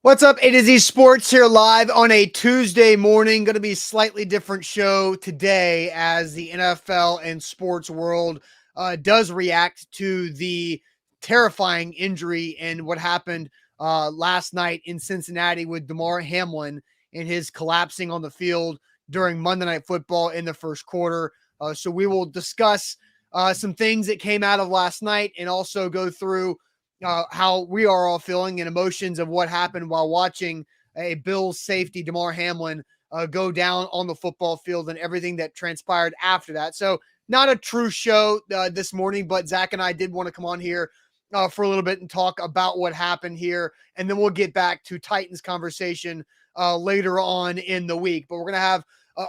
What's up? It is eSports here live on a Tuesday morning. Going to be a slightly different show today as the NFL and sports world does react to the terrifying injury and what happened last night in Cincinnati with Damar Hamlin and his collapsing on the field during Monday Night Football in the first quarter. So we will discuss some things that came out of last night and also go through how we are all feeling and emotions of what happened while watching a Bills safety, Damar Hamlin, go down on the football field and everything that transpired after that. So, not a true show this morning, but Zach and I did want to come on here for a little bit and talk about what happened here. And then we'll get back to Titans conversation later on in the week. But we're going to have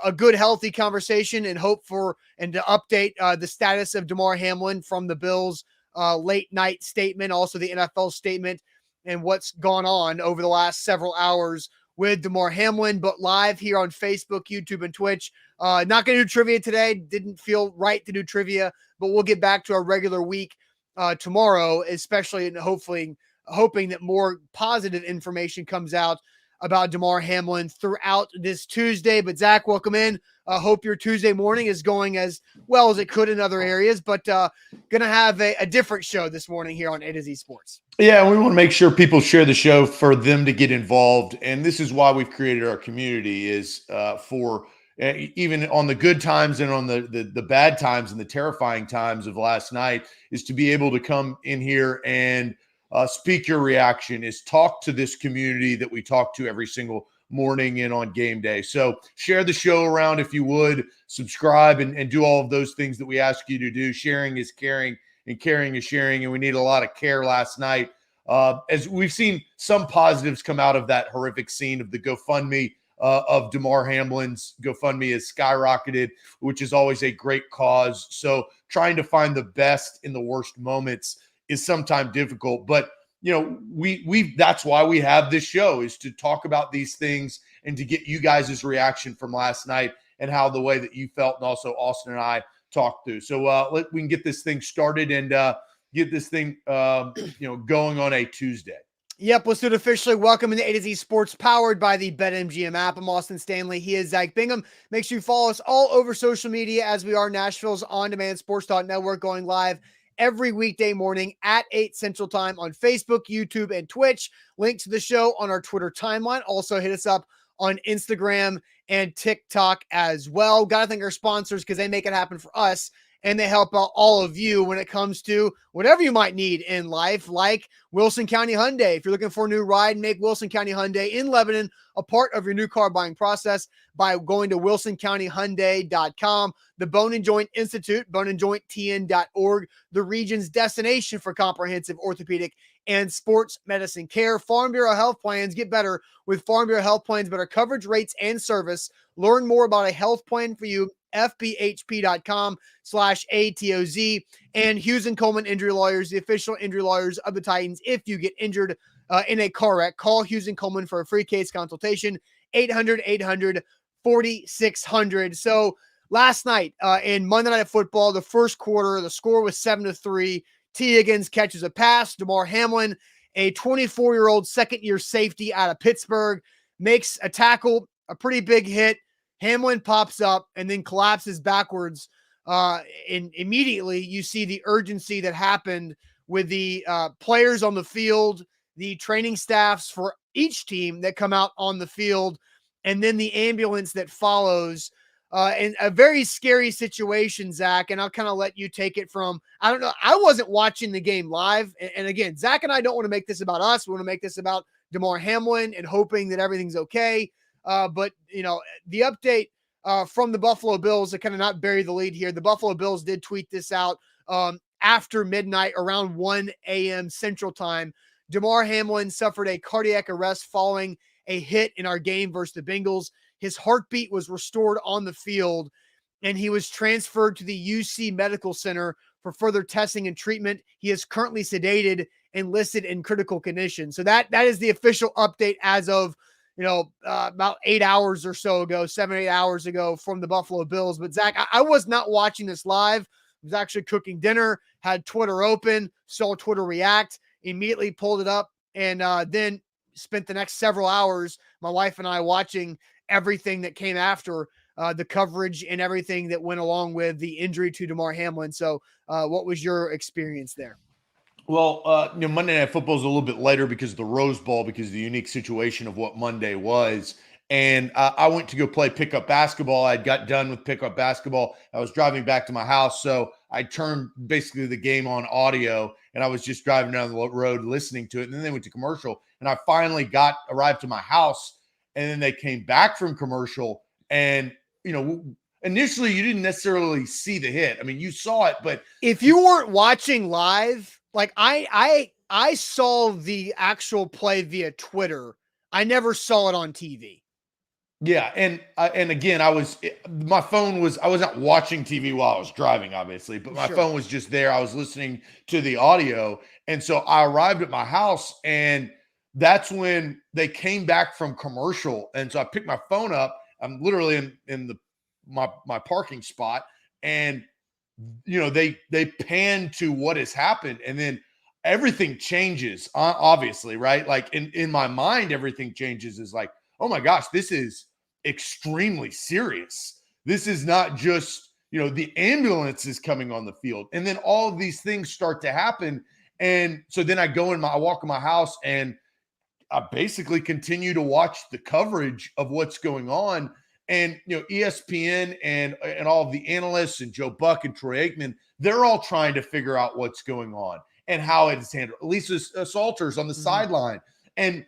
a good, healthy conversation and hope for and to update the status of Damar Hamlin from the Bills late night statement, also the NFL statement, and what's gone on over the last several hours with Damar Hamlin, but live here on Facebook, YouTube, and Twitch. Not going to do trivia today. Didn't feel right to do trivia, but we'll get back to our regular week tomorrow, especially and hoping that more positive information comes out about Damar Hamlin throughout this Tuesday. But Zach, welcome in. Hope your Tuesday morning is going as well as it could in other areas, but going to have a different show this morning here on A to Z Sports. Yeah, we want to make sure people share the show for them to get involved. And this is why we've created our community is for even on the good times and on the bad times and the terrifying times of last night is to be able to come in here and speak your reaction, is talk to this community that we talk to every single morning and on game day. So share the show around if you would, subscribe and do all of those things that we ask you to do. Sharing is caring and caring is sharing. And we need a lot of care last night. As we've seen some positives come out of that horrific scene of the GoFundMe of Damar Hamlin's GoFundMe has skyrocketed, which is always a great cause. So trying to find the best in the worst moments is sometimes difficult, but we that's why we have this show, is to talk about these things and to get you guys' reaction from last night and how the way that you felt, and also Austin and I talked through. So we can get this thing started and get this thing going on a Tuesday. Yep, let's do it officially. Welcome to A to Z Sports, powered by the BetMGM app. I'm Austin Stanley. He is Zach Bingham. Make sure you follow us all over social media as we are Nashville's on-demand sports talk network, going live every weekday morning at 8 Central Time on Facebook, YouTube, and Twitch. Link to the show on our Twitter timeline. Also hit us up on Instagram and TikTok as well. Got to thank our sponsors because they make it happen for us, and they help out all of you when it comes to whatever you might need in life, like Wilson County Hyundai. If you're looking for a new ride, make Wilson County Hyundai in Lebanon a part of your new car buying process by going to wilsoncountyhyundai.com. The Bone and Joint Institute, boneandjointtn.org, the region's destination for comprehensive orthopedic and sports medicine care. Farm Bureau Health Plans. Get better with Farm Bureau Health Plans, better coverage, rates, and service. Learn more about a health plan for you, fbhp.com/ATOZ. And Hughes and Coleman Injury Lawyers, the official injury lawyers of the Titans. If you get injured in a car wreck, call Hughes and Coleman for a free case consultation, 800-800-4600. So last night in Monday Night Football, the first quarter, the score was 7-3. T. Higgins catches a pass. Damar Hamlin, a 24-year-old second-year safety out of Pittsburgh, makes a tackle, a pretty big hit. Hamlin pops up and then collapses backwards. And immediately you see the urgency that happened with the players on the field, the training staffs for each team that come out on the field, and then the ambulance that follows. And a very scary situation, Zach, and I'll kind of let you take it from, I don't know, I wasn't watching the game live. And again, Zach and I don't want to make this about us. We want to make this about Damar Hamlin and hoping that everything's okay. But, the update from the Buffalo Bills, to kind of not bury the lead here, the Buffalo Bills did tweet this out after midnight, around 1 a.m. Central Time. Damar Hamlin suffered a cardiac arrest following a hit in our game versus the Bengals. His heartbeat was restored on the field, and he was transferred to the UC Medical Center for further testing and treatment. He is currently sedated and listed in critical condition. So that is the official update as of about 8 hours or so ago, 7-8 hours ago from the Buffalo Bills. But Zach, I was not watching this live. I was actually cooking dinner, had Twitter open, saw Twitter react, immediately pulled it up, and then spent the next several hours, my wife and I, watching everything that came after the coverage and everything that went along with the injury to Damar Hamlin. So what was your experience there? Well, Monday Night Football is a little bit later because of the Rose Bowl, because of the unique situation of what Monday was. And I went to go play pickup basketball. I got done with pickup basketball. I was driving back to my house, so I turned basically the game on audio, and I was just driving down the road listening to it. And then they went to commercial, and I finally arrived to my house, and then they came back from commercial. And initially you didn't necessarily see the hit. I mean, you saw it, but if you weren't watching live, like I saw the actual play via Twitter. I never saw it on TV. Yeah, and again, I was not watching TV while I was driving, obviously, but my phone was just there. I was listening to the audio, and so I arrived at my house, and that's when they came back from commercial, and so I picked my phone up. I'm literally in my parking spot, and they pan to what has happened, and then everything changes, obviously, right? Like in my mind, everything changes. Is like, oh my gosh, this is extremely serious. This is not just, the ambulance is coming on the field. And then all of these things start to happen. And so then I walk in my house, and I basically continue to watch the coverage of what's going on. And, ESPN and all of the analysts and Joe Buck and Troy Aikman, they're all trying to figure out what's going on and how it is handled. Lisa Salters on the sideline. And,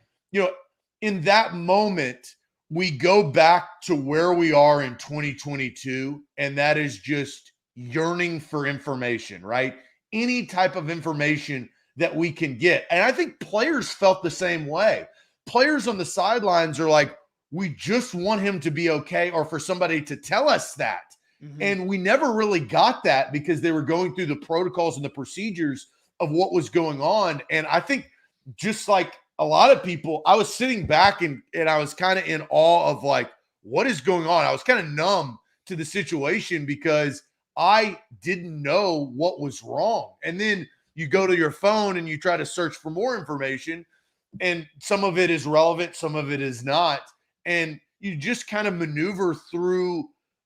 in that moment, we go back to where we are in 2022, and that is just yearning for information, right? Any type of information that we can get. And I think players felt the same way. Players on the sidelines are like, we just want him to be okay, or for somebody to tell us that. Mm-hmm. And we never really got that because they were going through the protocols and the procedures of what was going on. And I think just like a lot of people, I was sitting back and I was kind of in awe of like, what is going on? I was kind of numb to the situation because I didn't know what was wrong. And then you go to your phone and you try to search for more information, and some of it is relevant, some of it is not. And you just kind of maneuver through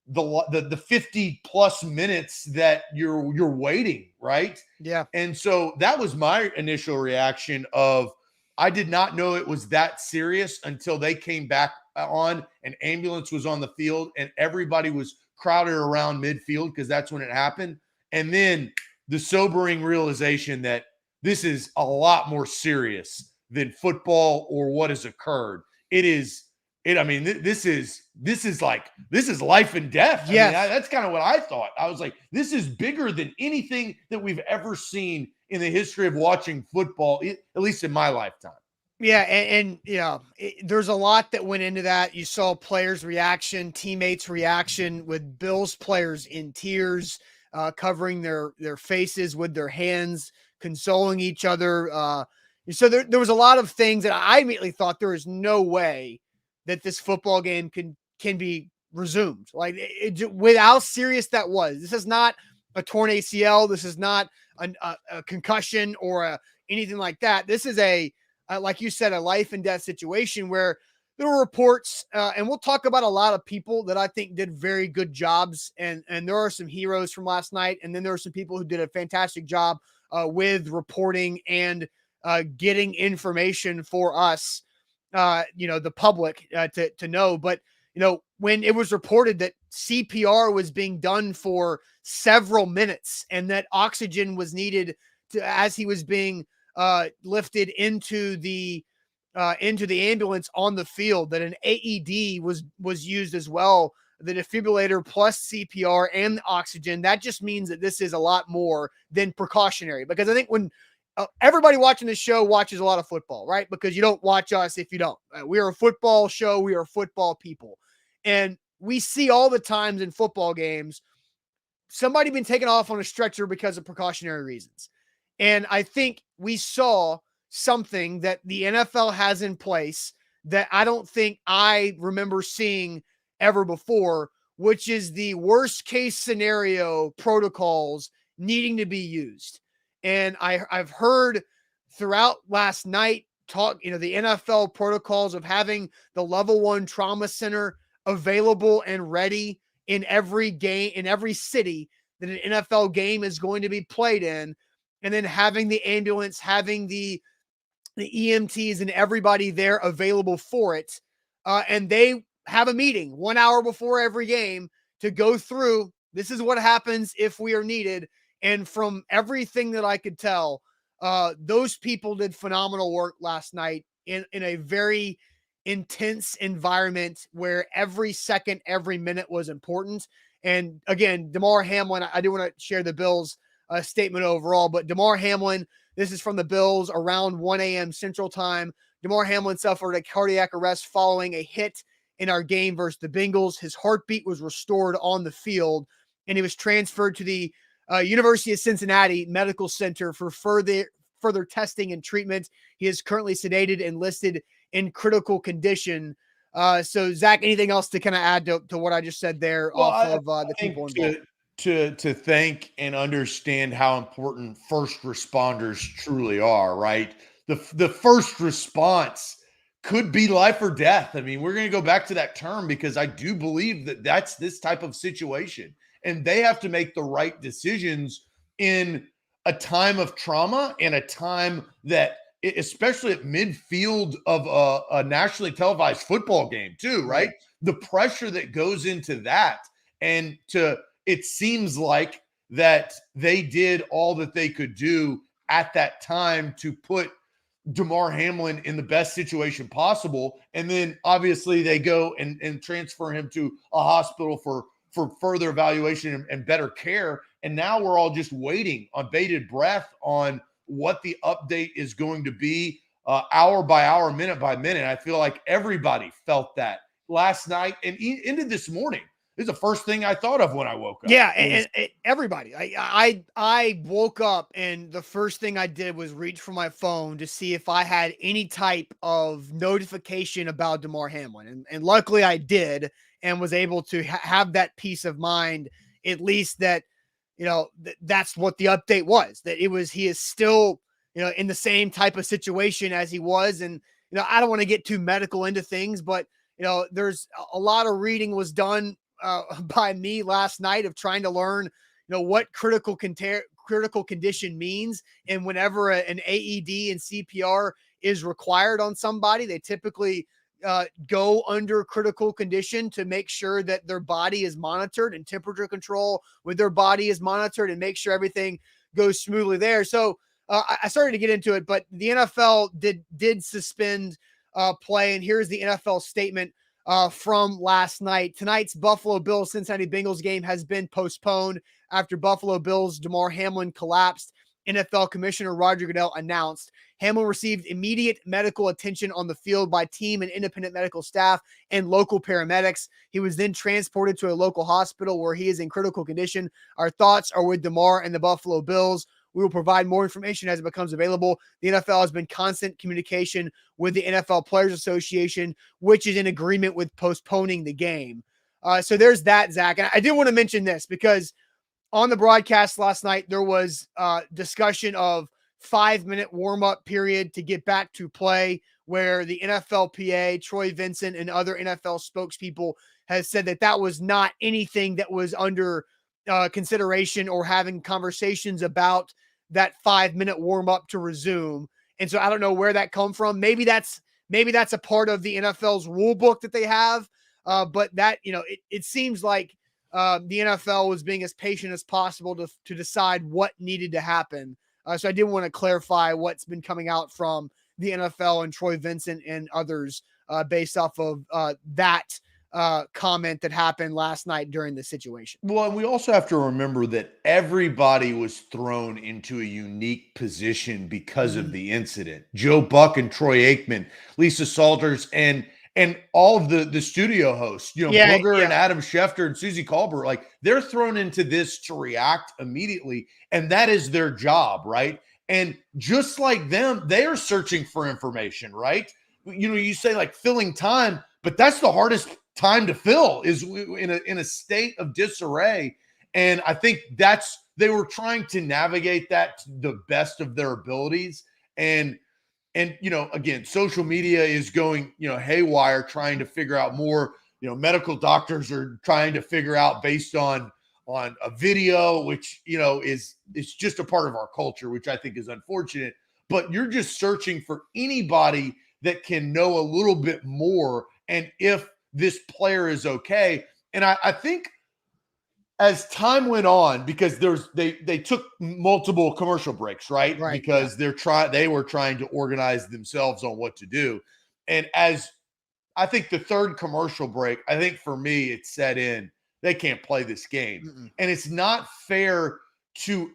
the 50 plus minutes that you're waiting, right? Yeah. And so that was my initial reaction of, I did not know it was that serious until they came back on, an ambulance was on the field, and everybody was crowded around midfield because that's when it happened. And then the sobering realization that this is a lot more serious than football or what has occurred. This is life and death. Yes. I mean, that's kind of what I thought. I was like, this is bigger than anything that we've ever seen in the history of watching football, at least in my lifetime. Yeah. And there's a lot that went into that. You saw players' reaction, teammates' reaction, with Bills players in tears, covering their faces with their hands, consoling each other. So there was a lot of things that I immediately thought there is no way that this football game can be resumed. Like, with how serious that was. This is not a torn ACL. This is not a concussion or anything like that. This is like you said, a life and death situation where there were reports, and we'll talk about a lot of people that I think did very good jobs. And there are some heroes from last night. And then there are some people who did a fantastic job with reporting and getting information for us, the public to know. But, when it was reported that CPR was being done for several minutes and that oxygen was needed as he was being lifted into the ambulance on the field, that an AED was used as well, the defibrillator plus CPR and the oxygen, that just means that this is a lot more than precautionary. Because I think when everybody watching this show watches a lot of football, right? Because you don't watch us if you don't. We are a football show. We are football people. And we see all the times in football games, somebody been taken off on a stretcher because of precautionary reasons. And I think we saw something that the NFL has in place that I don't think I remember seeing ever before, which is the worst case scenario protocols needing to be used. And I've heard throughout last night, talk, the NFL protocols of having the level 1 trauma center available and ready in every game, in every city that an NFL game is going to be played in, and then having the ambulance, having the EMTs and everybody there available for it. And they have a meeting 1 hour before every game to go through, this is what happens if we are needed. And from everything that I could tell, those people did phenomenal work last night in a very intense environment where every second, every minute was important. And again, Damar Hamlin, I do want to share the Bills statement overall, but Damar Hamlin, this is from the Bills around 1 a.m. Central Time. Damar Hamlin suffered a cardiac arrest following a hit in our game versus the Bengals. His heartbeat was restored on the field, and he was transferred to the University of Cincinnati Medical Center for further testing and treatment. He is currently sedated and listed in critical condition. So, Zach, anything else to kind of add to what I just said there the people involved? To think and understand how important first responders truly are, right? The first response could be life or death. I mean, we're going to go back to that term because I do believe that that's this type of situation, and they have to make the right decisions in a time of trauma and a time that, especially at midfield of a nationally televised football game too, right? The pressure that goes into that, and it seems like that they did all that they could do at that time to put Damar Hamlin in the best situation possible. And then obviously they go and transfer him to a hospital for further evaluation and better care. And now we're all just waiting on bated breath on what the update is going to be hour by hour, minute by minute. I feel like everybody felt that last night and into this morning. This is the first thing I thought of when I woke up. Yeah, and everybody. I woke up and the first thing I did was reach for my phone to see if I had any type of notification about Damar Hamlin, and luckily I did, and was able to have that peace of mind, at least that that's what the update was. That he is still in the same type of situation as he was, and I don't want to get too medical into things, but there's a lot of reading was done by me last night of trying to learn, what critical condition means. And whenever an AED and CPR is required on somebody, they typically go under critical condition to make sure that their body is monitored, and temperature control with their body is monitored, and make sure everything goes smoothly there. So I started to get into it, but the NFL did suspend play. And here's the NFL statement from last night. Tonight's Buffalo Bills Cincinnati Bengals game has been postponed after Buffalo Bills Damar Hamlin collapsed. NFL Commissioner Roger Goodell announced Hamlin received immediate medical attention on the field by team and independent medical staff and local paramedics. He was then transported to a local hospital where he is in critical condition. Our thoughts are with Damar and the Buffalo Bills. We will provide more information as it becomes available. The NFL has been constant communication with the NFL Players Association, which is in agreement with postponing the game. So there's that, Zach. And I did want to mention this because on the broadcast last night, there was discussion of 5-minute warm-up period to get back to play, where the NFLPA, Troy Vincent, and other NFL spokespeople has said that was not anything that was under consideration or having conversations about that 5-minute warm-up to resume. And so I don't know where that come from. Maybe that's a part of the NFL's rule book that they have. But that, it seems like the NFL was being as patient as possible to decide what needed to happen. So I did want to clarify what's been coming out from the NFL and Troy Vincent and others based off of that comment that happened last night during the situation. Well, and we also have to remember that everybody was thrown into a unique position because of the incident. Joe Buck and Troy Aikman, Lisa Salters, and all of the studio hosts, Booger and Adam Schefter and Susie Colbert, like they're thrown into this to react immediately. And that is their job, right? And just like them, they are searching for information, right? You say like filling time, but that's the hardest time to fill, is in a state of disarray. And I think they were trying to navigate that to the best of their abilities. And And, again, social media is going, haywire, trying to figure out more. Medical doctors are trying to figure out based on a video, which, it's just a part of our culture, which I think is unfortunate. But you're just searching for anybody that can know a little bit more, and if this player is okay. And I think as time went on, because they took multiple commercial breaks, right? Because they were trying to organize themselves on what to do. And as I think the third commercial break, I think for me, it set in, they can't play this game. Mm-mm. And it's not fair to,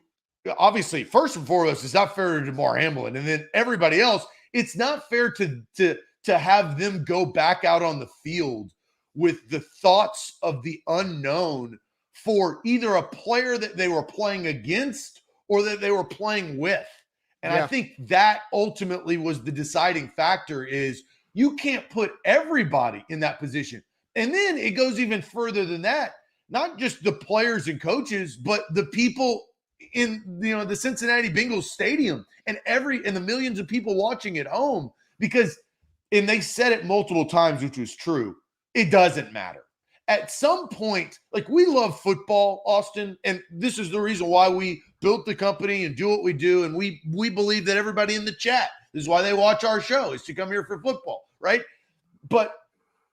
obviously, first and foremost, it's not fair to Damar Hamlin. And then everybody else, it's not fair to have them go back out on the field with the thoughts of the unknown for either a player that they were playing against or that they were playing with. And I think that ultimately was the deciding factor, is you can't put everybody in that position. And then it goes even further than that. Not just the players and coaches, but the people in the Cincinnati Bengals stadium and the millions of people watching at home. Because, and they said it multiple times, which was true, it doesn't matter. At some point, like, we love football, Austin, and this is the reason why we built the company and do what we do. And we believe that everybody in the chat, this is why they watch our show, is to come here for football, right? But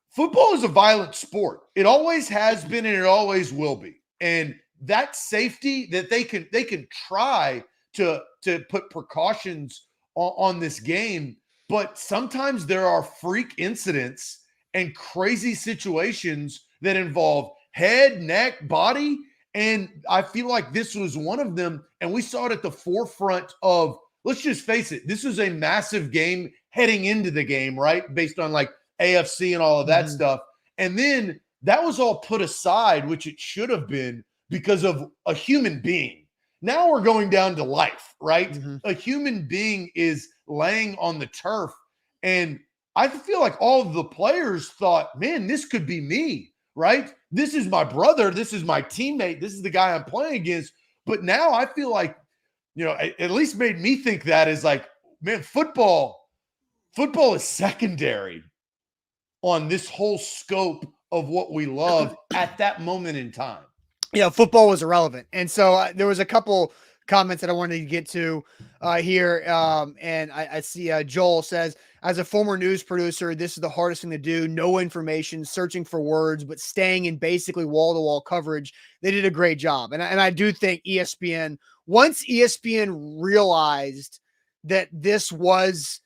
football is a violent sport. It always has been, and it always will be. And that safety that they can try to put precautions on this game, but sometimes there are freak incidents and crazy situations that involve head, neck, body. And I feel like this was one of them. And we saw it at the forefront of, let's just face it, this was a massive game heading into the game, right? Based on like AFC and all of that stuff. And then that was all put aside, which it should have been, because of a human being. Now we're going down to life, right? A human being is laying on the turf. And I feel like all of the players thought, man, this could be me, right? This is my brother. This is my teammate. This is the guy I'm playing against. But now I feel like, at least made me think that is like, man, football is secondary on this whole scope of what we love at that moment in time. Football was irrelevant. And so there was a couple comments that I wanted to get to here. And I see Joel says, as a former news producer, this is the hardest thing to do. No information, searching for words, but staying in basically wall-to-wall coverage. They did a great job. And I do think ESPN, once ESPN realized that this was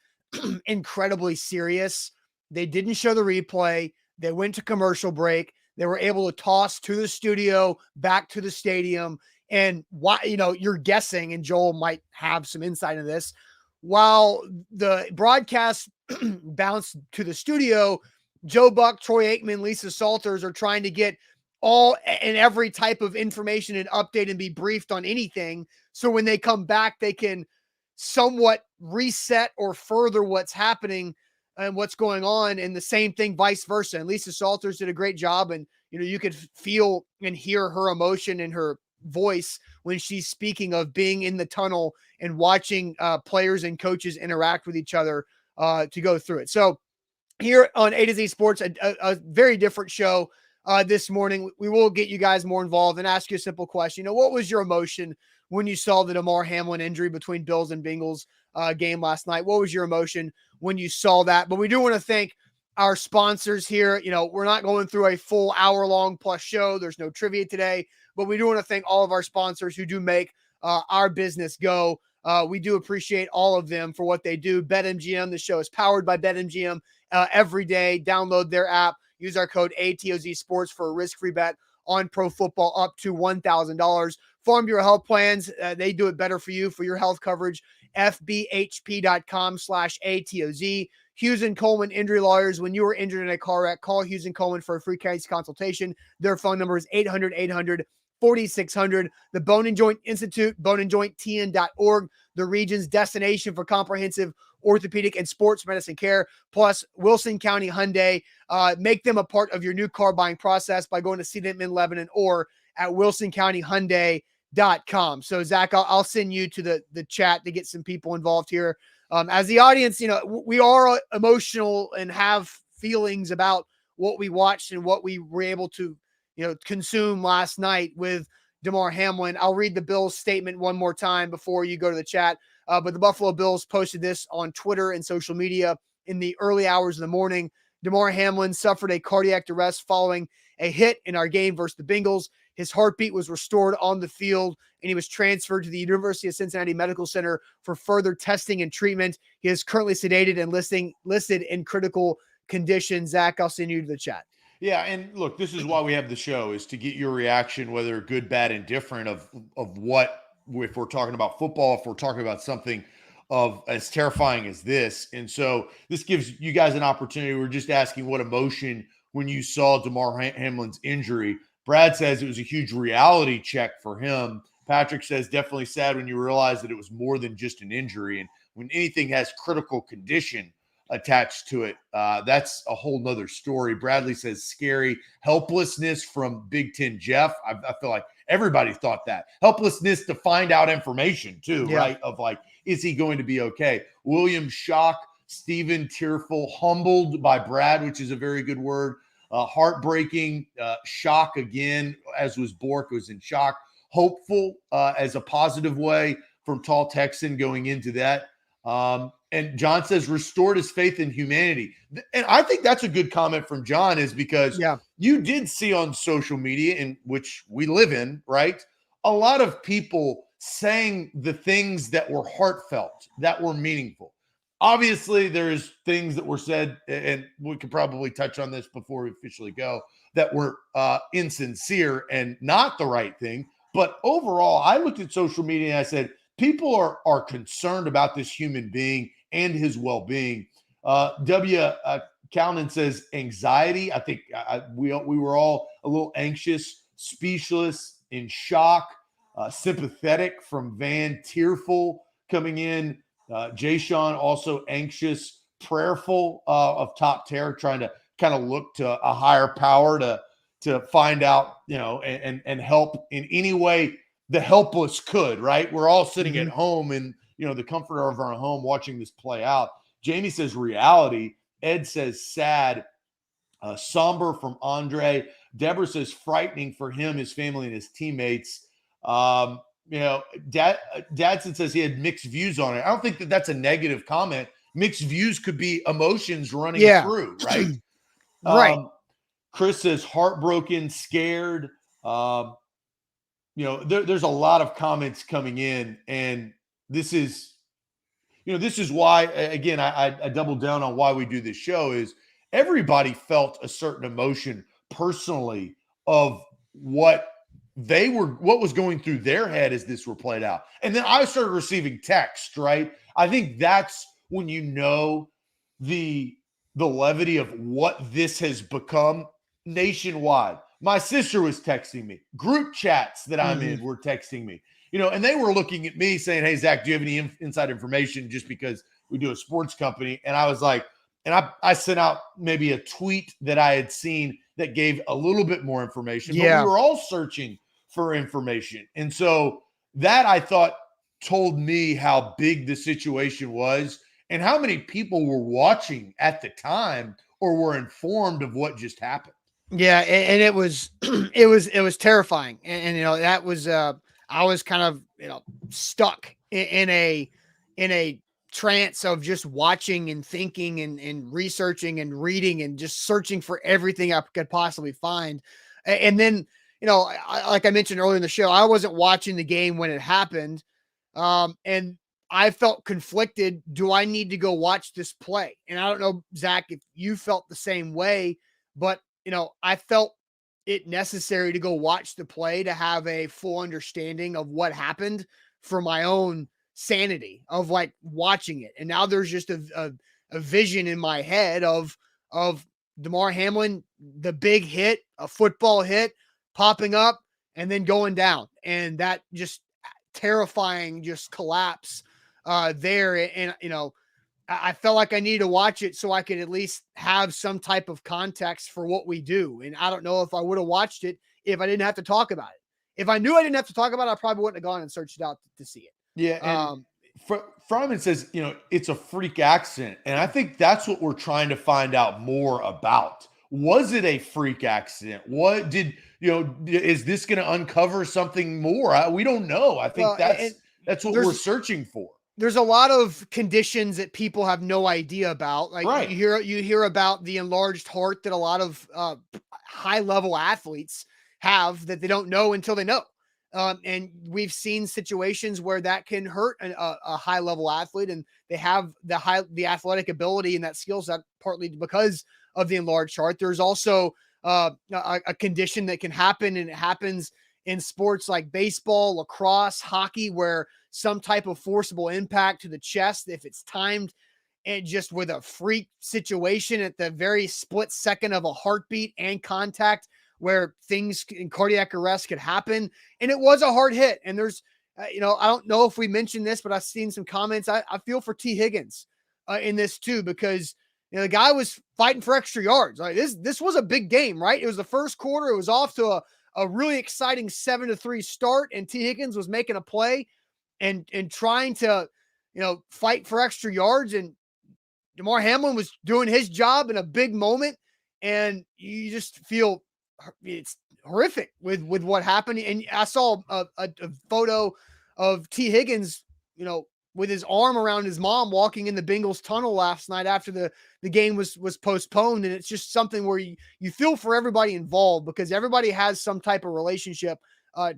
incredibly serious, they didn't show the replay. They went to commercial break. They were able to toss to the studio, back to the stadium. And why, you're guessing, and Joel might have some insight into this, while the broadcast bounced to the studio, Joe Buck, Troy Aikman, Lisa Salters are trying to get all and every type of information and update and be briefed on anything. So when they come back, they can somewhat reset or further what's happening and what's going on, and the same thing vice versa. And Lisa Salters did a great job, and you could feel and hear her emotion in her voice when she's speaking of being in the tunnel and watching players and coaches interact with each other to go through it. So here on A to Z Sports, a very different show this morning. We will get you guys more involved and ask you a simple question. What was your emotion when you saw the Damar Hamlin injury between Bills and Bengals game last night? What was your emotion when you saw that? But we do want to thank our sponsors here. We're not going through a full hour-long plus show. There's no trivia today, but we do want to thank all of our sponsors who do make our business go. We do appreciate all of them for what they do. BetMGM, the show is powered by BetMGM every day. Download their app. Use our code ATOZ Sports for a risk-free bet on pro football up to $1,000. Farm Bureau Health Plans, they do it better for you for your health coverage. FBHP.com/ATOZ. Hughes and Coleman Injury Lawyers. When you are injured in a car wreck, call Hughes and Coleman for a free case consultation. Their phone number is 800-800-4600. The Bone and Joint Institute, boneandjointtn.org, the region's destination for comprehensive orthopedic and sports medicine care, plus Wilson County Hyundai. Make them a part of your new car buying process by going to see them in Lebanon or at wilsoncountyhyundai.com. So Zach, I'll send you to the chat to get some people involved here As the audience, we are emotional and have feelings about what we watched and what we were able to, consume last night with Damar Hamlin. I'll read the Bills statement one more time before you go to the chat. But the Buffalo Bills posted this on Twitter and social media in the early hours of the morning. Damar Hamlin suffered a cardiac arrest following a hit in our game versus the Bengals. His heartbeat was restored on the field, and he was transferred to the University of Cincinnati Medical Center for further testing and treatment. He is currently sedated and listed in critical condition. Zach, I'll send you to the chat. Yeah, and look, this is why we have the show, is to get your reaction, whether good, bad, and different, of what, if we're talking about football, if we're talking about something of as terrifying as this. And so this gives you guys an opportunity. We're just asking what emotion when you saw Damar Hamlin's injury. Brad says it was a huge reality check for him. Patrick says definitely sad when you realize that it was more than just an injury. And when anything has critical condition attached to it, that's a whole nother story. Bradley says scary. Helplessness from Big Ten Jeff. I feel like everybody thought that. Helplessness to find out information too, right? Of like, is he going to be okay? William shock. Stephen tearful. Humbled by Brad, which is a very good word. Heartbreaking, shock again, as was Bork, was in shock. Hopeful as a positive way from Tall Texan going into that. And John says restored his faith in humanity. And I think that's a good comment from John, is because you did see on social media, in which we live in, right, a lot of people saying the things that were heartfelt, that were meaningful. Obviously, there's things that were said, and we could probably touch on this before we officially go, that were insincere and not the right thing. But overall, I looked at social media and I said, people are concerned about this human being and his well-being. Calnan says anxiety. I think we were all a little anxious, speechless, in shock, sympathetic from Van, tearful coming in. Jay Sean also anxious, prayerful of Top Terror, trying to kind of look to a higher power to find out, and help in any way the helpless could, right? We're all sitting at home in, the comfort of our home watching this play out. Jamie says reality. Ed says sad. Somber from Andre. Deborah says frightening for him, his family, and his teammates. Dadson says he had mixed views on it. I don't think that that's a negative comment. Mixed views could be emotions running through, right? Right. Chris says heartbroken, scared. There's a lot of comments coming in, and this is why, again, I double down on why we do this show, is everybody felt a certain emotion personally of what was going through their head as this were played out. And then I started receiving text, right? I think that's when the levity of what this has become nationwide. My sister was texting me. Group chats that I'm in were texting me. And they were looking at me saying, hey, Zach, do you have any inside information, just because we do a sports company? And I was like, and I sent out maybe a tweet that I had seen that gave a little bit more information. But we were all searching for information. And so that, I thought, told me how big the situation was and how many people were watching at the time or were informed of what just happened. Yeah, and it was it was terrifying. And that was I was kind of stuck in a trance of just watching and thinking and researching and reading and just searching for everything I could possibly find. And then, like I mentioned earlier in the show, I wasn't watching the game when it happened. And I felt conflicted. Do I need to go watch this play? And I don't know, Zach, if you felt the same way, but I felt it necessary to go watch the play to have a full understanding of what happened for my own sanity of like watching it. And now there's just a vision in my head of Damar Hamlin, the big hit, a football hit, popping up and then going down. And that just terrifying just collapse there. And, I felt like I needed to watch it so I could at least have some type of context for what we do. And I don't know if I would have watched it if I didn't have to talk about it. If I knew I didn't have to talk about it, I probably wouldn't have gone and searched it out to see it. Yeah. Fryman says, it's a freak accident. And I think that's what we're trying to find out more about. Was it a freak accident? What did, is this going to uncover something more? We don't know. I think that's what we're searching for. There's a lot of conditions that people have no idea about. Like right. you hear about the enlarged heart that a lot of high level athletes have that they don't know until they know. And we've seen situations where that can hurt a high level athlete, and they have the athletic ability and that skill set partly because of the enlarged heart. There's also a condition that can happen, and it happens in sports like baseball, lacrosse, hockey, where some type of forcible impact to the chest, if it's timed and just with a freak situation at the very split second of a heartbeat and contact, where things in cardiac arrest could happen. And it was a hard hit. And there's, I don't know if we mentioned this, but I've seen some comments. I feel for T. Higgins in this too, because the guy was fighting for extra yards. Like this was a big game, right? It was the first quarter. It was off to a really exciting 7-3 start, and T. Higgins was making a play and trying to, fight for extra yards. And Damar Hamlin was doing his job in a big moment. And you just feel it's horrific with what happened. And I saw a photo of T. Higgins, with his arm around his mom walking in the Bengals tunnel last night after the game was postponed. And it's just something where you feel for everybody involved, because everybody has some type of relationship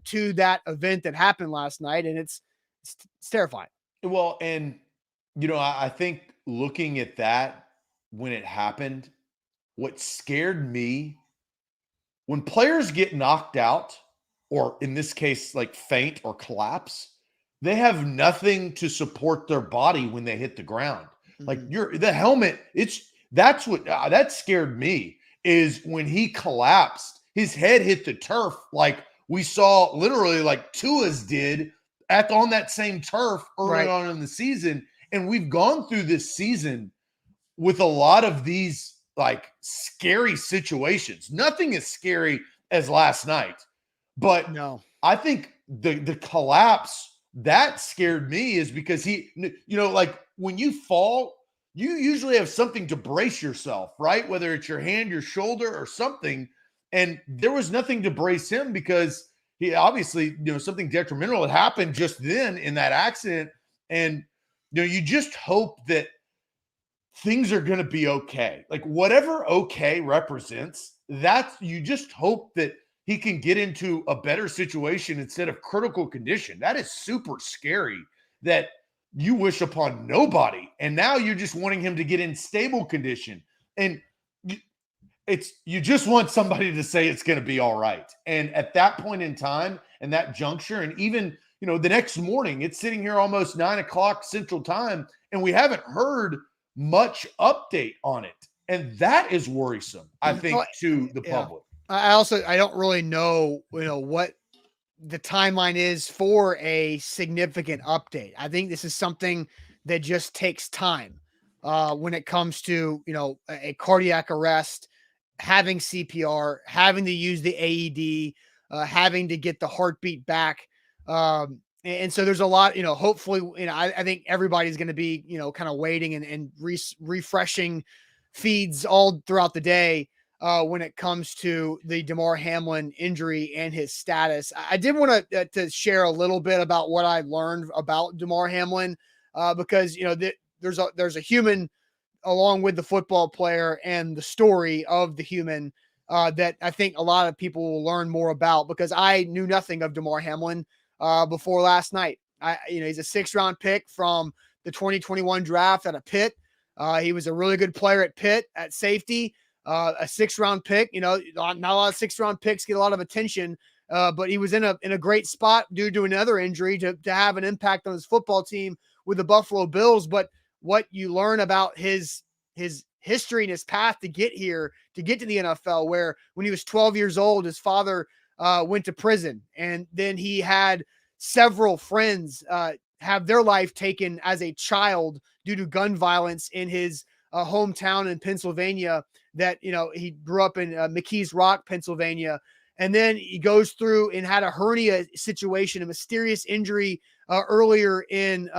to that event that happened last night. And it's terrifying. Well, and, I think looking at that when it happened, what scared me, when players get knocked out, or in this case, like faint or collapse, they have nothing to support their body when they hit the ground. Mm-hmm. Like the helmet, that's what that scared me, is when he collapsed, his head hit the turf. Like we saw literally like Tua's did on that same turf early on in the season. And we've gone through this season with a lot of these like scary situations. Nothing as scary as last night, but no, I think the collapse that scared me is because he, like when you fall, you usually have something to brace yourself, right? Whether it's your hand, your shoulder, or something. And there was nothing to brace him, because he obviously, something detrimental had happened just then in that accident. And, you just hope that things are going to be okay. Like whatever okay represents, you just hope that he can get into a better situation instead of critical condition. That is super scary, that you wish upon nobody. And now you're just wanting him to get in stable condition. And you just want somebody to say it's going to be all right. And at that point in time and that juncture, and even, the next morning, it's sitting here almost 9:00 Central Time, and we haven't heard much update on it. And that is worrisome, I think, to the public. I don't really know, what the timeline is for a significant update. I think this is something that just takes time when it comes to, a cardiac arrest, having CPR, having to use the AED, having to get the heartbeat back. And so there's a lot, hopefully, I think everybody's going to be, kind of waiting and refreshing feeds all throughout the day when it comes to the Damar Hamlin injury and his status. I did want to share a little bit about what I learned about Damar Hamlin because, there's a human along with the football player and the story of the human that I think a lot of people will learn more about, because I knew nothing of Damar Hamlin before last night. He's a 6th-round pick from the 2021 draft out of Pitt. He was a really good player at Pitt at safety, a 6th-round pick. Not a lot of 6th-round picks get a lot of attention, but he was in a great spot due to another injury to have an impact on his football team with the Buffalo Bills. But what you learn about his history and his path to get here, to get to the NFL, where when he was 12 years old, his father went to prison, and then he had several friends have their life taken as a child due to gun violence in his hometown in Pennsylvania. That he grew up in McKees Rock, Pennsylvania, and then he goes through and had a hernia situation, a mysterious injury earlier in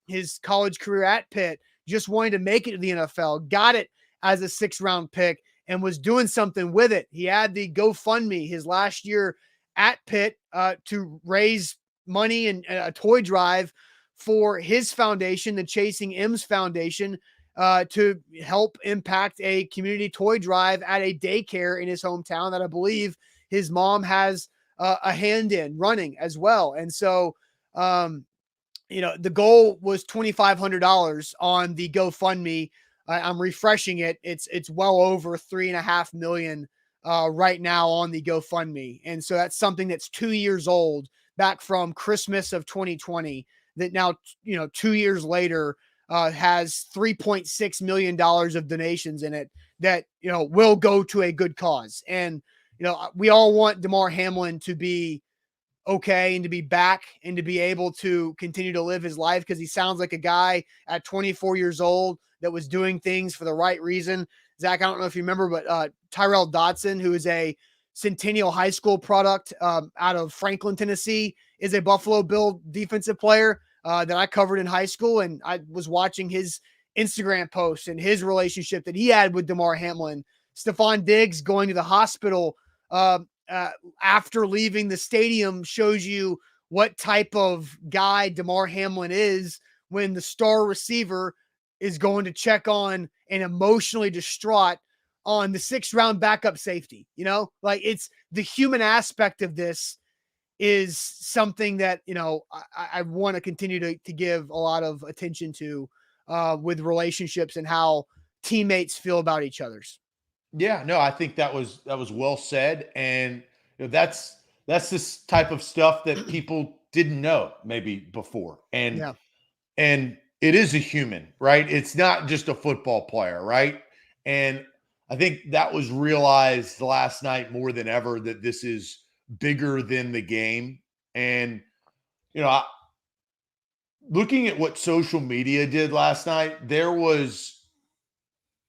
his college career at Pitt, just wanted to make it to the NFL, got it as a 6th-round pick, and was doing something with it. He had the GoFundMe his last year at Pitt to raise money and a toy drive for his foundation, the Chasing M's Foundation, to help impact a community toy drive at a daycare in his hometown that I believe his mom has a hand in running as well. And so, the goal was $2,500 on the GoFundMe. I'm refreshing it. It's well over 3.5 million right now on the GoFundMe. And so that's something that's 2 years old, back from Christmas of 2020, that now, 2 years later, has $3.6 million of donations in it that, will go to a good cause. And, we all want Damar Hamlin to be okay and to be back and to be able to continue to live his life, because he sounds like a guy at 24 years old that was doing things for the right reason. Zach, I don't know if you remember, but Tyrell Dodson, who is a Centennial High School product out of Franklin, Tennessee, is a Buffalo Bill defensive player that I covered in high school. And I was watching his Instagram posts and his relationship that he had with Damar Hamlin. Stephon Diggs going to the hospital after leaving the stadium shows you what type of guy Damar Hamlin is when the star receiver is going to check on and emotionally distraught on the 6th-round backup safety. It's the human aspect of this is something that, I want to continue to give a lot of attention to with relationships and how teammates feel about each other's. Yeah, no, I think that was well said. And that's this type of stuff that people didn't know maybe before. And it is a human, right? It's not just a football player, right? And I think that was realized last night more than ever, that this is bigger than the game. And looking at what social media did last night,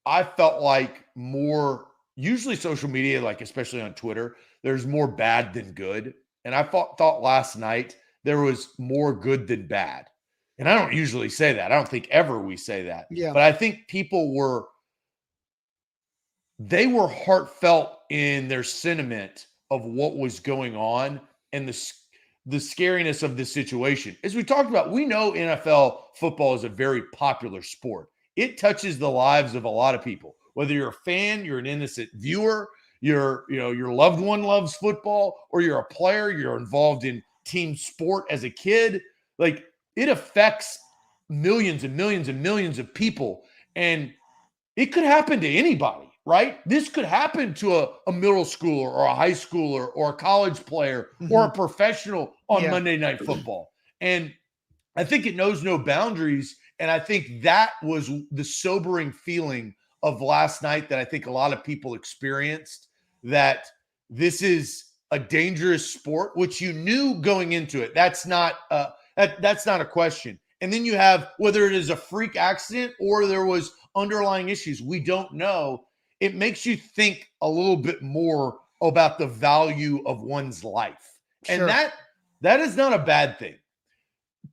I felt like more, usually social media, like especially on Twitter, there's more bad than good. And I thought last night there was more good than bad. And I don't usually say that. I don't think ever we say that. Yeah. But I think people were heartfelt in their sentiment of what was going on and the scariness of the situation. As we talked about, we know NFL football is a very popular sport. It touches the lives of a lot of people. Whether you're a fan, you're an innocent viewer, your loved one loves football, or you're a player, you're involved in team sport as a kid. Like, it affects millions and millions and millions of people. And it could happen to anybody, right? This could happen to a middle schooler or a high schooler or a college player or a professional on Monday Night Football. And I think it knows no boundaries. And I think that was the sobering feeling of last night that I think a lot of people experienced, that this is a dangerous sport, which you knew going into it. That's not a question. And then you have, whether it is a freak accident or there was underlying issues, we don't know. It makes you think a little bit more about the value of one's life. Sure. And that is not a bad thing.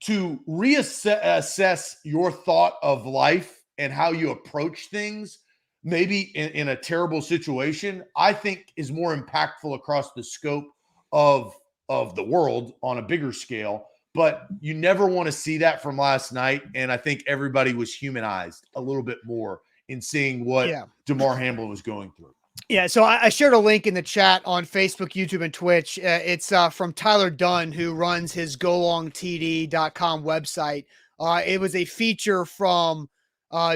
To reassess your thought of life and how you approach things, maybe in a terrible situation, I think is more impactful across the scope of the world on a bigger scale. But you never want to see that from last night. And I think everybody was humanized a little bit more in seeing what Damar Hamlin was going through. Yeah, so I shared a link in the chat on Facebook, YouTube, and Twitch. It's from Tyler Dunn, who runs his golongtd.com website. It was a feature from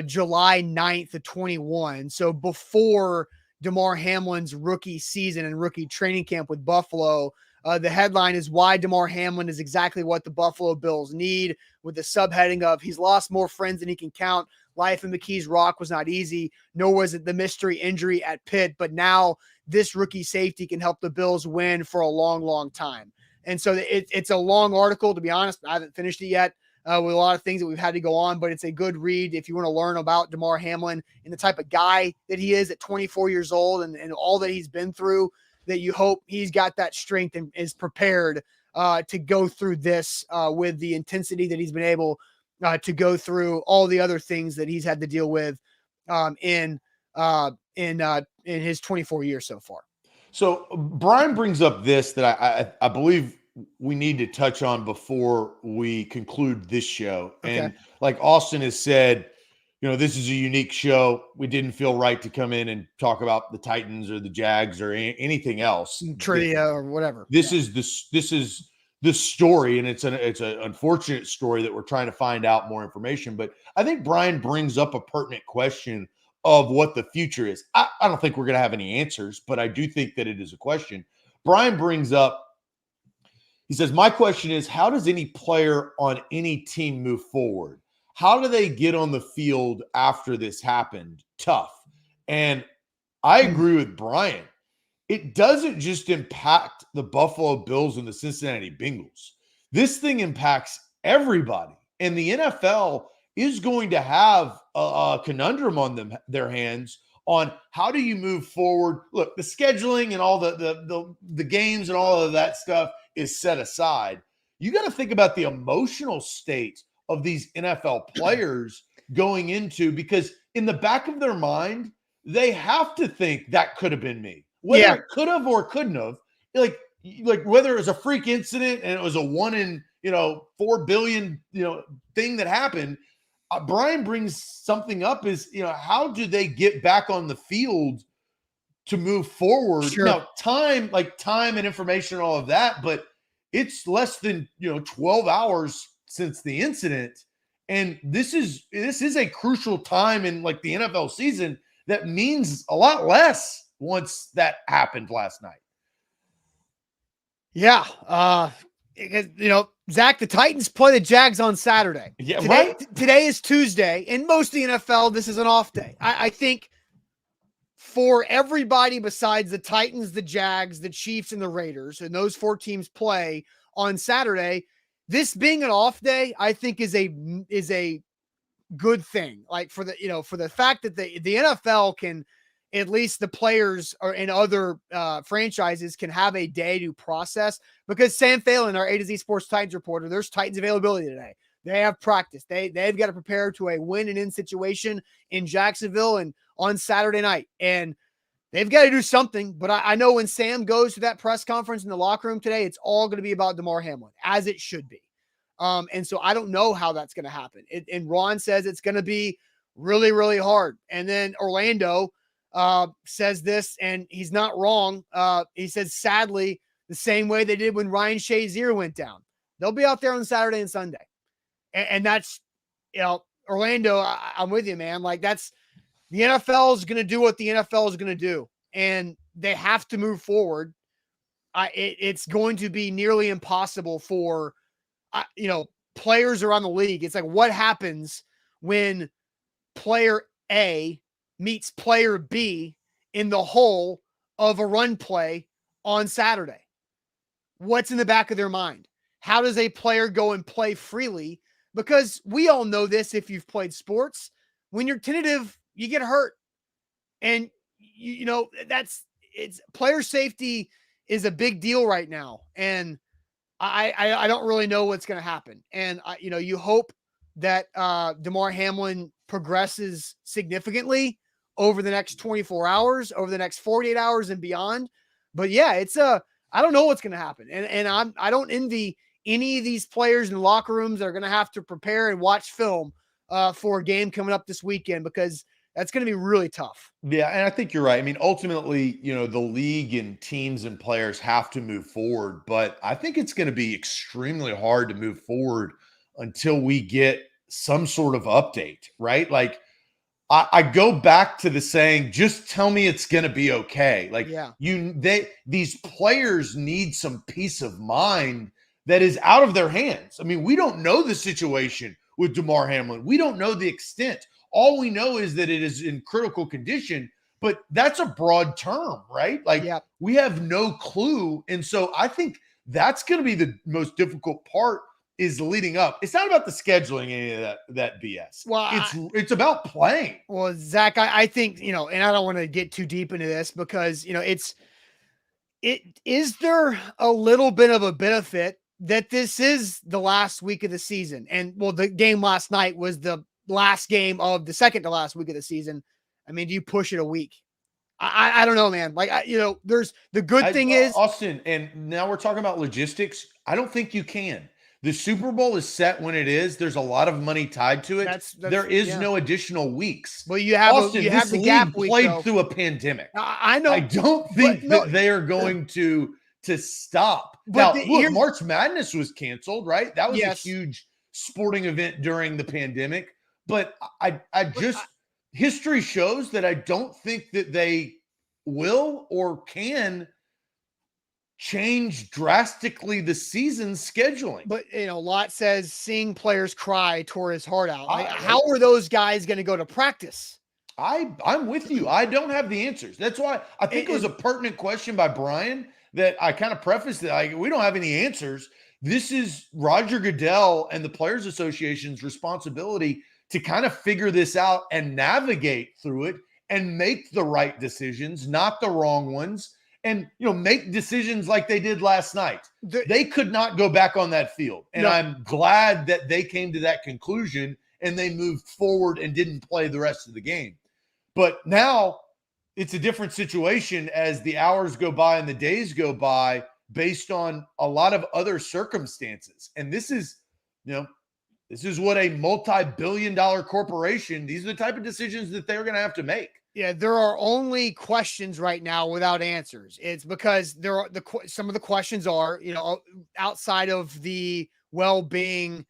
July 9th of 21. So before Damar Hamlin's rookie season and rookie training camp with Buffalo. The headline is "Why Damar Hamlin is Exactly What the Buffalo Bills Need," with the subheading of "He's lost more friends than he can count. Life in McKees Rock was not easy, nor was it the mystery injury at Pitt. But now this rookie safety can help the Bills win for a long, long time." And so it's a long article, to be honest. I haven't finished it yet with a lot of things that we've had to go on, but it's a good read if you want to learn about Damar Hamlin and the type of guy that he is at 24 years old and all that he's been through, that you hope he's got that strength and is prepared to go through this with the intensity that he's been able to go through all the other things that he's had to deal with in his 24 years so far. So Brian brings up this that I believe we need to touch on before we conclude this show. Okay. And like Austin has said, this is a unique show. We didn't feel right to come in and talk about the Titans or the Jags or anything else. Trivia or whatever. This is the story, and it's an unfortunate story that we're trying to find out more information. But I think Brian brings up a pertinent question of what the future is. I don't think we're going to have any answers, but I do think that it is a question. Brian brings up, he says, my question is, how does any player on any team move forward? How do they get on the field after this happened? Tough. And I agree with Brian. It doesn't just impact the Buffalo Bills and the Cincinnati Bengals. This thing impacts everybody. And the NFL is going to have a conundrum on their hands on how do you move forward. Look, the scheduling and all the games and all of that stuff is set aside. You got to think about the emotional state of these NFL players going into, because in the back of their mind, they have to think that could have been me. Whether it could have or couldn't have, like whether it was a freak incident and it was a 1 in 4 billion thing that happened. Brian brings something up is how do they get back on the field to move forward? Sure. Now time and information and all of that, but it's less than 12 hours since the incident, and this is a crucial time in like the NFL season that means a lot less once that happened last night. Yeah. Zach, the Titans play the Jags on Saturday. Yeah, right? Today is Tuesday, and most of the NFL, this is an off day. I think for everybody besides the Titans, the Jags, the Chiefs, and the Raiders, and those 4 teams play on Saturday, this being an off day, I think is a good thing. Like for the fact that the NFL can, at least the players and other franchises can have a day to process, because Sam Phelan, our A to Z Sports Titans reporter, there's Titans availability today. They have practice. They've got to prepare to a win and in situation in Jacksonville and on Saturday night. And they've got to do something. But I know when Sam goes to that press conference in the locker room today, it's all going to be about Damar Hamlin, as it should be. And so I don't know how that's going to happen. And Ron says it's going to be really, really hard. And then Orlando says this, and he's not wrong. He says, sadly, the same way they did when Ryan Shazier went down. They'll be out there on Saturday and Sunday. And that's, Orlando, I'm with you, man. Like, that's, the NFL is going to do what the NFL is going to do, and they have to move forward. It's going to be nearly impossible for, players around the league. It's like, what happens when player A meets player B in the hole of a run play on Saturday? What's in the back of their mind? How does a player go and play freely? Because we all know this, if you've played sports, when you're tentative, you get hurt. And it's player safety is a big deal right now. And I don't really know what's going to happen. And you hope that Damar Hamlin progresses significantly over the next 24 hours, over the next 48 hours and beyond. But yeah, I don't know what's going to happen. And I don't envy any of these players in locker rooms that are going to have to prepare and watch film for a game coming up this weekend, because that's going to be really tough. Yeah, and I think you're right. I mean, ultimately, the league and teams and players have to move forward, but I think it's going to be extremely hard to move forward until we get some sort of update, right? Like, I go back to the saying, just tell me it's going to be okay. Like, these players need some peace of mind that is out of their hands. I mean, we don't know the situation with Damar Hamlin. We don't know the extent. All we know is that it is in critical condition, but that's a broad term, right? Like, we have no clue. And so I think that's going to be the most difficult part, is leading up. It's not about the scheduling, any of that BS. Well, it's about playing. Well, Zach, I think, and I don't want to get too deep into this, because, is there a little bit of a benefit that this is the last week of the season. And well, the game last night was the last game of the second to last week of the season. I mean, do you push it a week? I don't know, man. Like, there's the good thing is Austin, and now we're talking about logistics. I don't think you can. The Super Bowl is set when it is. There's a lot of money tied to it. There is no additional weeks. Well, you have Austin, you have this the league gap week, played though. through a pandemic. I know. I don't think that they are going to stop. Now, look, March Madness was canceled, right? That was a huge sporting event during the pandemic. But I just history shows that I don't think that they will or can change drastically the season scheduling. But Lott says seeing players cry tore his heart out. Like, how are those guys going to go to practice? I'm with you. I don't have the answers. That's why I think it was a pertinent question by Brian that I kind of prefaced that we don't have any answers. This is Roger Goodell and the Players Association's responsibility to kind of figure this out and navigate through it and make the right decisions, not the wrong ones, and make decisions like they did last night. They could not go back on that field, and I'm glad that they came to that conclusion and they moved forward and didn't play the rest of the game. But now it's a different situation as the hours go by and the days go by based on a lot of other circumstances. And this is what a multi-billion-dollar corporation, these are the type of decisions that they're going to have to make. Yeah, there are only questions right now without answers. It's because some of the questions are, outside of the well-being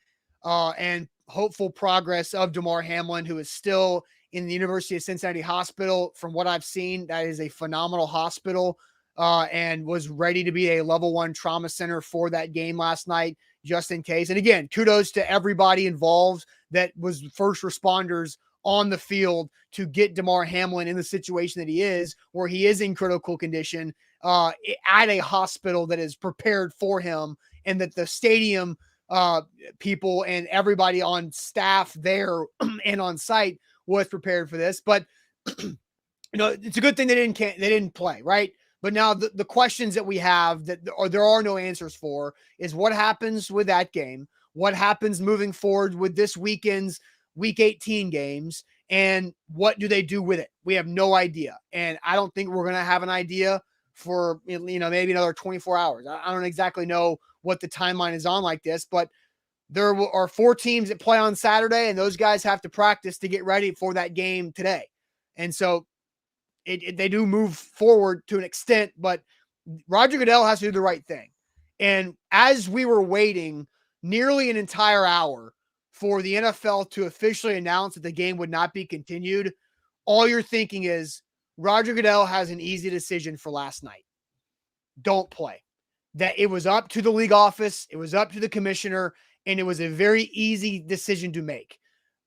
and hopeful progress of Damar Hamlin, who is still in the University of Cincinnati Hospital. From what I've seen, that is a phenomenal hospital and was ready to be a level 1 trauma center for that game last night, just in case. And again, kudos to everybody involved that was first responders on the field to get Damar Hamlin in the situation that he is, where he is in critical condition at a hospital that is prepared for him, and that the stadium people and everybody on staff there and on site was prepared for this. But it's a good thing they didn't play, right? But now the questions that we have that there are no answers for is what happens with that game, what happens moving forward with this weekend's Week 18 games, and what do they do with it? We have no idea, and I don't think we're going to have an idea for maybe another 24 hours. I don't exactly know what the timeline is on like this, but there are 4 teams that play on Saturday, and those guys have to practice to get ready for that game today. And so they do move forward to an extent, but Roger Goodell has to do the right thing. And as we were waiting nearly an entire hour for the NFL to officially announce that the game would not be continued, all you're thinking is Roger Goodell has an easy decision for last night. Don't play. That it was up to the league office, it was up to the commissioner, and it was a very easy decision to make.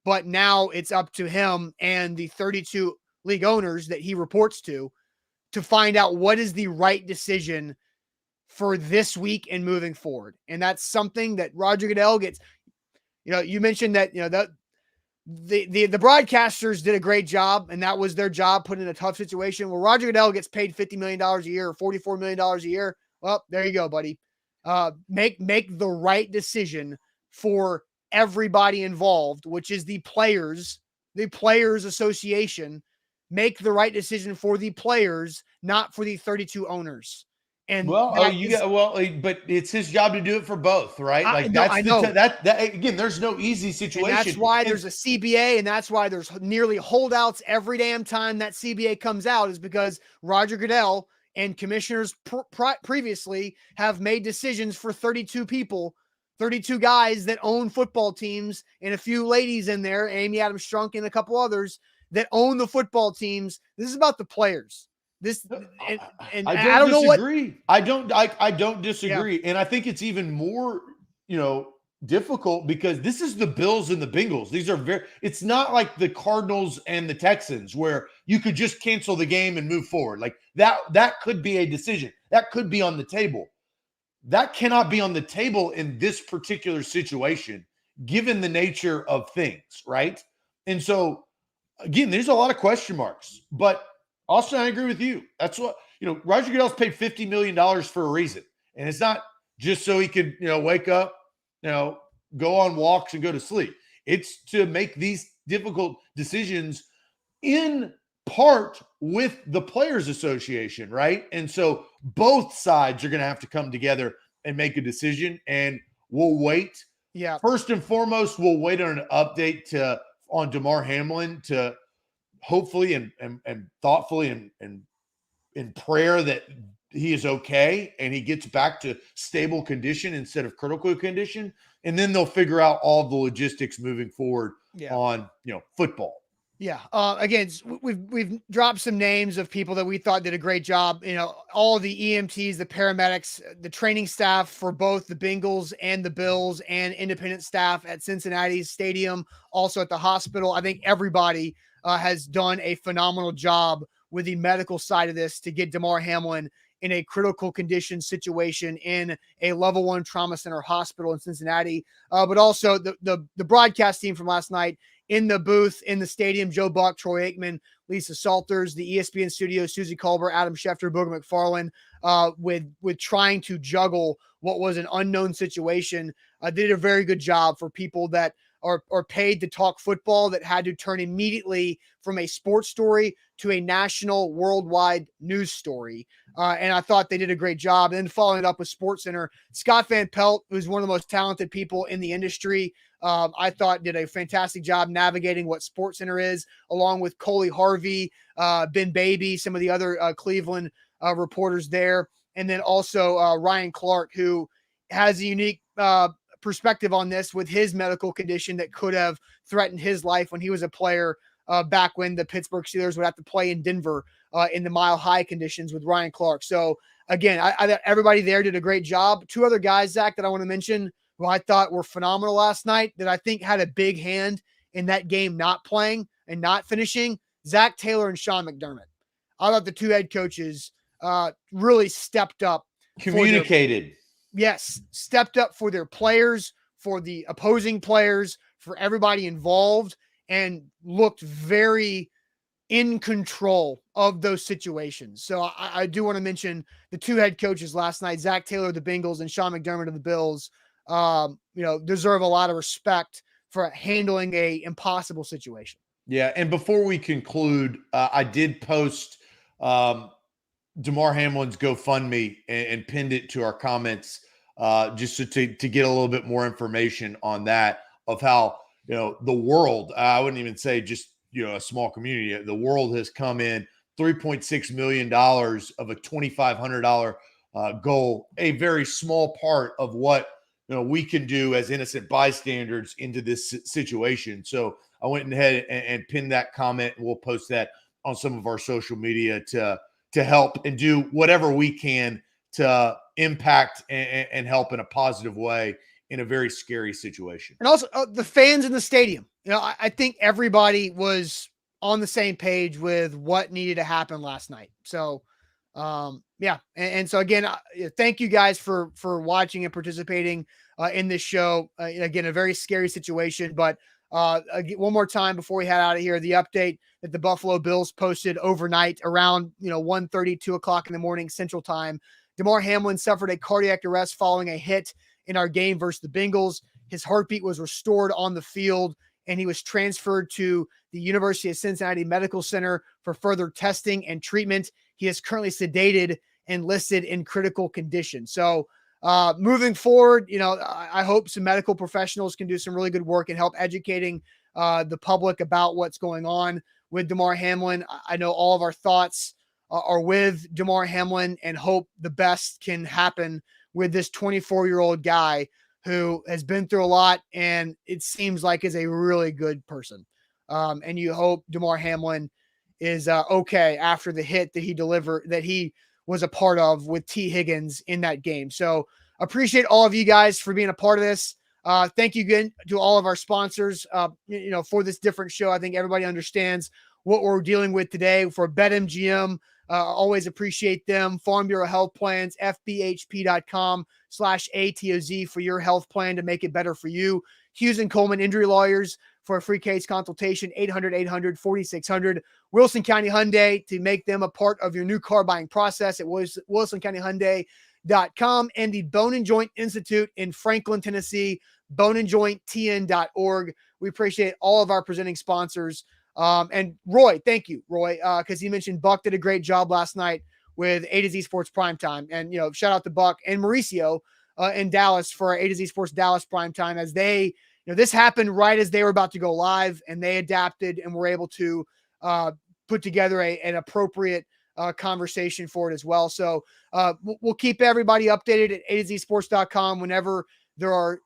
But now it's up to him and the 32 league owners that he reports to find out what is the right decision for this week and moving forward. And that's something that Roger Goodell gets. You mentioned that, the broadcasters did a great job, and that was their job, put in a tough situation. Well, Roger Goodell gets paid $50 million a year or $44 million a year. Well, there you go, buddy. Make the right decision for everybody involved, which is the Players Association. Make the right decision for the players, not for the 32 owners. And but it's his job to do it for both, right? I know. That again, there's no easy situation. And that's why there's a CBA, and that's why there's nearly holdouts every damn time that CBA comes out, is because Roger Goodell and commissioners previously have made decisions for 32 people, 32 guys that own football teams, and a few ladies in there, Amy Adams Strunk and a couple others that own the football teams. This is about the players. I don't disagree. I don't disagree. Yeah. And I think it's even more, difficult because this is the Bills and the Bengals. These are it's not like the Cardinals and the Texans where you could just cancel the game and move forward. Like that could be a decision. That could be on the table. That cannot be on the table in this particular situation, given the nature of things, right? And so, again, there's a lot of question marks. But Austin, I agree with you. That's what, Roger Goodell's paid $50 million for a reason. And it's not just so he could, wake up, go on walks and go to sleep. It's to make these difficult decisions in part with the Players Association, right? And so both sides are going to have to come together and make a decision, and we'll wait. Yeah. First and foremost, we'll wait on an update on Damar Hamlin to hopefully and thoughtfully and in prayer that he is okay and he gets back to stable condition instead of critical condition. And then they'll figure out all the logistics moving forward on, football. Yeah. Again, we've dropped some names of people that we thought did a great job. All the EMTs, the paramedics, the training staff for both the Bengals and the Bills, and independent staff at Cincinnati's stadium, also at the hospital. I think everybody has done a phenomenal job with the medical side of this to get Damar Hamlin in a critical condition situation in a level 1 trauma center hospital in Cincinnati. But also the broadcast team from last night in the booth, in the stadium, Joe Buck, Troy Aikman, Lisa Salters, the ESPN studio, Susie Colbert, Adam Schefter, Booger McFarland, with trying to juggle what was an unknown situation. They did a very good job for people that are paid to talk football, that had to turn immediately from a sports story to a national, worldwide news story. And I thought they did a great job. And then following it up with SportsCenter, Scott Van Pelt, who's one of the most talented people in the industry, I thought did a fantastic job navigating what SportsCenter is, along with Coley Harvey, Ben Baby, some of the other Cleveland reporters there. And then also Ryan Clark, who has a unique perspective on this with his medical condition that could have threatened his life when he was a player back when the Pittsburgh Steelers would have to play in Denver in the mile high conditions with Ryan Clark. So again, I everybody there did a great job. Two other guys, Zach, that I want to mention who I thought were phenomenal last night that I think had a big hand in that game not playing and not finishing, Zach Taylor and Sean McDermott. I thought the two head coaches really stepped up. Communicated. Stepped up for their players, for the opposing players, for everybody involved, and looked very in control of those situations. So I do want to mention the two head coaches last night, Zach Taylor of the Bengals and Sean McDermott of the Bills, deserve a lot of respect for handling a impossible situation. Yeah. And before we conclude, I did post Damar Hamlin's GoFundMe and pinned it to our comments just to get a little bit more information on that, of how, the world, I wouldn't even say just, a small community, the world has come in $3.6 million of a $2,500 goal, a very small part of what, we can do as innocent bystanders into this situation. So I went ahead and pinned that comment, and we'll post that on some of our social media to help and do whatever we can to impact and help in a positive way in a very scary situation. And also the fans in the stadium. I think everybody was on the same page with what needed to happen last night. So, yeah. And so again, thank you guys for watching and participating in this show. Again, a very scary situation, but one more time before we head out of here, the update that the Buffalo Bills posted overnight around 1:30, 2 o'clock in the morning Central Time. Damar Hamlin suffered a cardiac arrest following a hit in our game versus the Bengals. His heartbeat was restored on the field, and he was transferred to the University of Cincinnati Medical Center for further testing and treatment. He is currently sedated and listed in critical condition. So moving forward, I hope some medical professionals can do some really good work and help educating the public about what's going on with Damar Hamlin. I know all of our thoughts are with Damar Hamlin, and hope the best can happen with this 24-year-old guy who has been through a lot, and it seems like is a really good person. And you hope Damar Hamlin is okay after the hit that he delivered, that he was a part of with T. Higgins in that game. So appreciate all of you guys for being a part of this. Thank you again to all of our sponsors, for this different show. I think everybody understands what we're dealing with today. For BetMGM, always appreciate them. Farm Bureau Health Plans, fbhp.com/ATOZ for your health plan to make it better for you. Hughes and Coleman Injury Lawyers for a free case consultation, 800-800-4600. Wilson County Hyundai to make them a part of your new car buying process. It was Wilson County Hyundai. boneandjoint.com and the Bone and Joint Institute in Franklin, Tennessee, boneandjointtn.org. We appreciate all of our presenting sponsors. And Roy, thank you, Roy, because he mentioned Buck did a great job last night with A to Z Sports Primetime. And, shout out to Buck and Mauricio in Dallas for A to Z Sports Dallas Primetime, as they, this happened right as they were about to go live, and they adapted and were able to put together an appropriate conversation for it as well. So we'll keep everybody updated at A2Zsports.com whenever there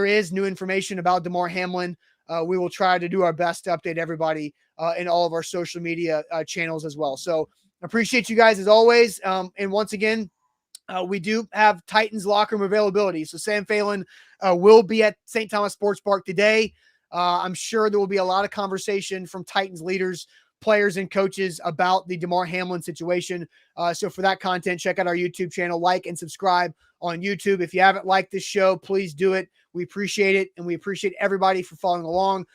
is new information about Damar Hamlin. We will try to do our best to update everybody in all of our social media channels as well. So appreciate you guys as always. And once again, we do have Titans locker room availability. So Sam Phelan will be at St. Thomas Sports Park today. I'm sure there will be a lot of conversation from Titans leaders, players, and coaches about the Damar Hamlin situation. So for that content, check out our YouTube channel, like and subscribe on YouTube. If you haven't liked this show, please do it. We appreciate it, and we appreciate everybody for following along.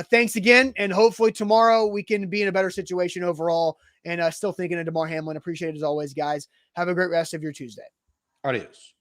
Thanks again, and hopefully tomorrow we can be in a better situation overall. And still thinking of Damar Hamlin. Appreciate it as always, guys. Have a great rest of your Tuesday. Adios.